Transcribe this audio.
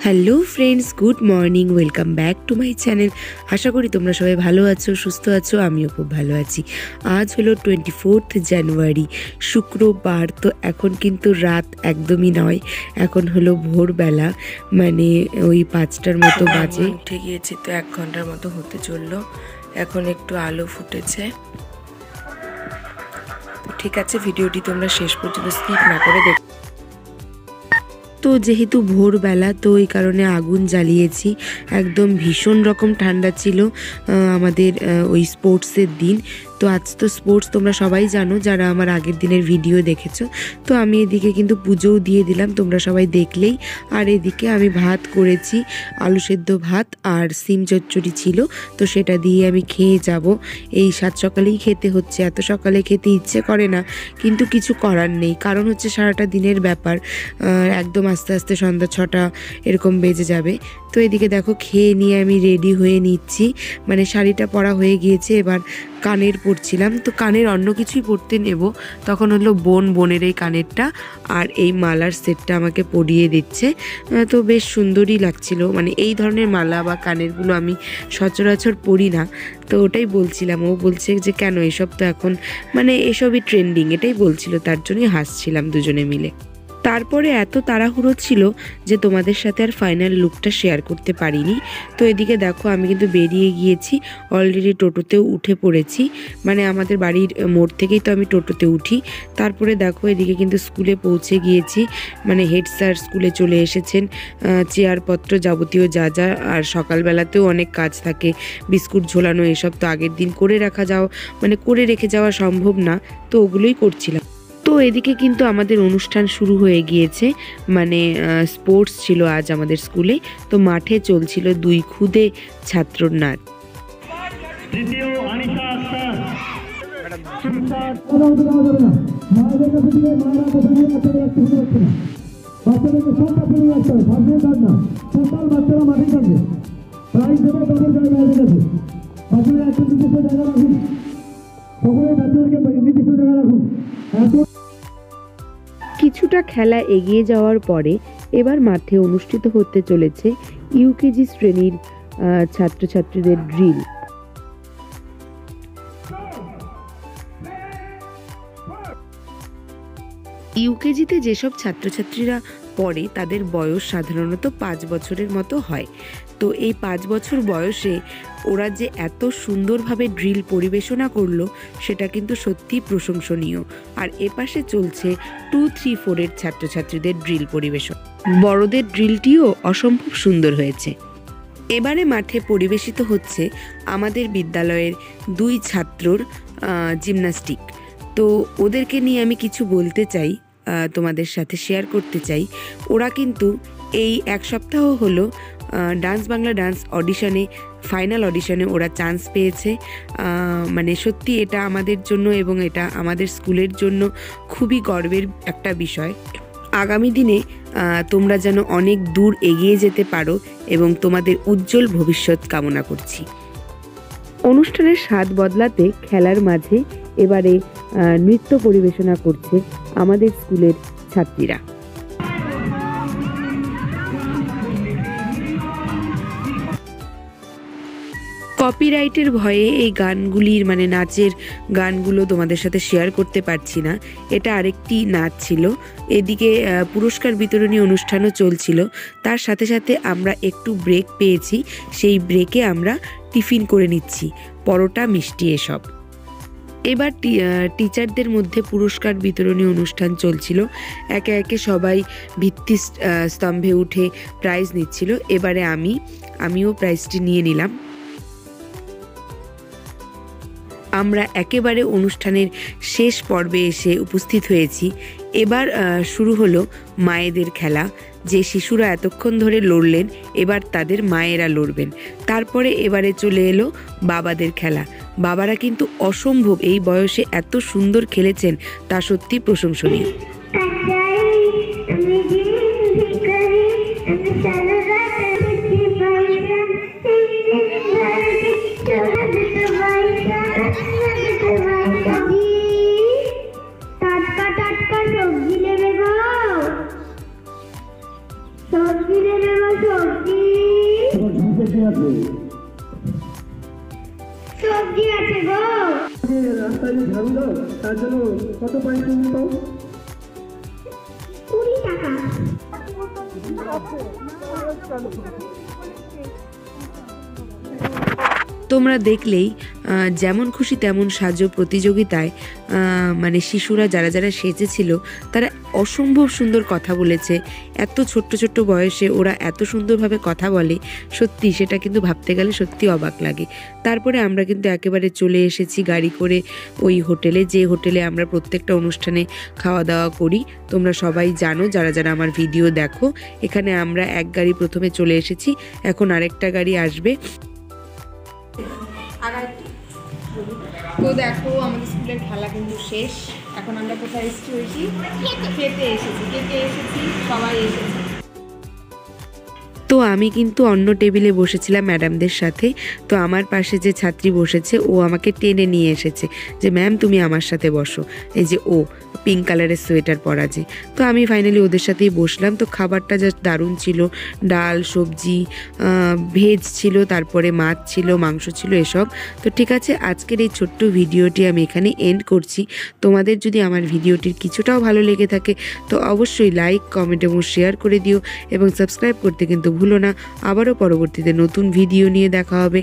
Hello friends, good morning, welcome back to my channel. আশা করি তোমরা সবাই ভালো আছো, সুস্থ আছো। আমিও খুব ভালো আছি। আজ হলো 24 জানুয়ারি, শুক্রবার। তো এখন কিন্তু রাত একদমই নয়, এখন হলো ভোরবেলা, মানে ওই 5টার মতো বাজে। উঠে গিয়েছি, তো 1 ঘন্টার মতো হতে চললো। এখন একটু আলো ফুটেছে। ঠিক আছে, ভিডিওটি তোমরা শেষ পর্যন্ত স্কিপ না করে দেখো। তো যেহেতু ভোরবেলা, তো এই কারণে আগুন জ্বালিয়েছি। একদম ভীষণ রকম ঠান্ডা ছিল আমাদের ওই স্পোর্টসের দিন। তো আজ তো স্পোর্টস, তোমরা সবাই জানো যারা আমার আগের দিনের ভিডিও দেখেছো। তো আমি এদিকে কিন্তু পুজোও দিয়ে দিলাম, তোমরা সবাই দেখলেই। আর এদিকে আমি ভাত করেছি, আলু সেদ্ধ ভাত আর সিম চচ্চড়ি ছিল, তো সেটা দিয়ে আমি খেয়ে যাব। এই 7 সকালেই খেতে হচ্ছে, এত সকালে খেতে ইচ্ছে করে না, কিন্তু কিছু করার নেই, কারণ হচ্ছে সারাটা দিনের ব্যাপার। একদম আস্তে আস্তে সন্ধ্যা 6টা এরকম বেজে যাবে। তো এদিকে দেখো, খেয়ে নিয়ে আমি রেডি হয়ে নিচ্ছি, মানে শাড়িটা পরা হয়ে গিয়েছে। এবার কানের পরছিলাম, তো কানের অন্য কিছুই পরতে নেব, তখন হলো বোনের এই কানেরটা আর এই মালার সেটটা আমাকে পরিয়ে দিচ্ছে। তো বেশ সুন্দরই লাগছিল, মানে এই ধরনের মালা বা কানেরগুলো আমি সচরাচর পরি না। তো ওটাই বলছিলাম, ও বলছে যে কেন এসব, তো এখন মানে এসবই ট্রেন্ডিং, এটাই বলছিল, তার জন্যই হাসছিলাম দুজনে মিলে। তারপরে এত তাড়াহুড়ো ছিল যে তোমাদের সাথে আর ফাইনাল লুকটা শেয়ার করতে পারিনি। তো এদিকে দেখো, আমি কিন্তু বেরিয়ে গিয়েছি, অলরেডি টোটোতেও উঠে পড়েছি, মানে আমাদের বাড়ির মোড় থেকেই তো আমি টোটোতে উঠি। তারপরে দেখো, এদিকে কিন্তু স্কুলে পৌঁছে গিয়েছি, মানে হেড স্যার স্কুলে চলে এসেছেন। চেয়ারপত্র যাবতীয় যা যা, আর সকালবেলাতেও অনেক কাজ থাকে, বিস্কুট ঝোলানো এসব তো আগের দিন করে রেখে যাওয়া সম্ভব না, তো ওগুলোই করছিলাম। তো এদিকে কিন্তু আমাদের অনুষ্ঠান শুরু হয়ে গিয়েছে, মানে স্পোর্টস ছিল আজ আমাদের স্কুলে। তো মাঠে চলছিল 2 খুদে ছাত্রর নাচ। কিছুটা খেলা এগিয়ে যাওয়ার পরে এবার মাঠে অনুষ্ঠিত হতে চলেছে ইউকেজি শ্রেণীর ছাত্রছাত্রীদের ড্রিল। ইউকেজিতে যেসব ছাত্রছাত্রীরা পড়ে তাদের বয়স সাধারণত 5 বছরের মতো হয়। তো এই 5 বছর বয়সে ওরা যে এত সুন্দরভাবে ড্রিল পরিবেশনা করলো, সেটা কিন্তু সত্যিই প্রশংসনীয়। আর এপাশে চলছে 2, 3, 4 এর ছাত্রছাত্রীদের ড্রিল পরিবেশন। বড়দের ড্রিলটিও অসম্ভব সুন্দর হয়েছে। এবারে মাঠে পরিবেশিত হচ্ছে আমাদের বিদ্যালয়ের 2 ছাত্রর জিমন্যাস্টিক। তো ওদেরকে নিয়ে আমি কিছু বলতে চাই, তোমাদের সাথে শেয়ার করতে চাই। ওরা কিন্তু এই 1 সপ্তাহ হলো ডান্স বাংলা ডান্স অডিশনে, ফাইনাল অডিশনে ওরা চান্স পেয়েছে। মানে সত্যি এটা আমাদের জন্য এবং এটা আমাদের স্কুলের জন্য খুবই গর্বের একটা বিষয়। আগামী দিনে তোমরা যেন অনেক দূর এগিয়ে যেতে পারো এবং তোমাদের উজ্জ্বল ভবিষ্যৎ কামনা করছি। অনুষ্ঠানের স্বাদ বদলাতে খেলার মাঝে এবারে নৃত্য পরিবেশনা করছে আমাদের স্কুলের ছাত্রীরা। কপিরাইটের ভয়ে এই গানগুলির, মানে নাচের গানগুলো তোমাদের সাথে শেয়ার করতে পারছি না। এটা আরেকটি নাচ ছিল। এদিকে পুরস্কার বিতরণী অনুষ্ঠানও চলছিল, তার সাথে সাথে আমরা একটু ব্রেক পেয়েছি, সেই ব্রেকে আমরা টিফিন করে নিচ্ছি, পরোটা, মিষ্টি এসব। এবার টিচারদের মধ্যে পুরস্কার বিতরণী অনুষ্ঠান চলছিল, একে একে সবাই ভিত্তি স্তম্ভে উঠে প্রাইজ নিচ্ছিল। এবারে আমিও প্রাইজটি নিয়ে নিলাম। আমরা একেবারে অনুষ্ঠানের শেষ পর্বে এসে উপস্থিত হয়েছি। এবার শুরু হলো মায়েদের খেলা। যে শিশুরা এতক্ষণ ধরে লড়লেন, এবার তাদের মায়েরা লড়বেন। তারপরে এবারে চলে এলো বাবাদের খেলা। বাবারা কিন্তু অসম্ভব, এই বয়সে এত সুন্দর খেলেছেন, তা সত্যি প্রশংসনীয়। সবজি সবজি আছে গো। রাস্তায় ঝাড়ু দাও, তার জন্য কত পারিশ্রমিক পাও? 20 টাকা। তোমরা দেখলেই যেমন খুশি তেমন সাজো প্রতিযোগিতায় মানে শিশুরা যারা যারা সেজেছিল তারা অসম্ভব সুন্দর কথা বলেছে। এত ছোট্ট ছোট্ট বয়সে ওরা এত সুন্দরভাবে কথা বলে, সত্যি সেটা কিন্তু ভাবতে গেলে সত্যি অবাক লাগে। তারপরে আমরা কিন্তু একেবারে চলে এসেছি গাড়ি করে ওই হোটেলে, যে হোটেলে আমরা প্রত্যেকটা অনুষ্ঠানে খাওয়া দাওয়া করি। তোমরা সবাই জানো যারা যারা আমার ভিডিও দেখো। এখানে আমরা এক গাড়ি প্রথমে চলে এসেছি, এখন আরেকটা গাড়ি আসবে। তো দেখো আমাদের স্কুলের খেলা কিন্তু শেষ। এখন আমরা কোথায় এসেছি? খেতে এসেছি, সবাই এসেছি। তো আমি কিন্তু অন্য টেবিলে বসেছিলাম ম্যাডামদের সাথে। তো আমার পাশে যে ছাত্রী বসেছে ও আমাকে টেনে নিয়ে এসেছে যে ম্যাম তুমি আমার সাথে বসো। এই যে ও পিঙ্ক কালারের সোয়েটার পরা যে। তো আমি ফাইনালি ওদের সাথেই বসলাম। তো খাবারটা জাস্ট দারুণ ছিল, ডাল সবজি ভেজ ছিল, তারপরে মাছ ছিল, মাংস ছিল এসব। তো ঠিক আছে, আজকের এই ছোট্ট ভিডিওটি আমি এখানে এন্ড করছি। তোমাদের যদি আমার ভিডিওটির কিছুটাও ভালো লেগে থাকে তো অবশ্যই লাইক কমেন্ট এবং শেয়ার করে দিও এবং সাবস্ক্রাইব করতে কিন্তু ভুলো না। আবারও পরবর্তীতে নতুন ভিডিও নিয়ে দেখা হবে।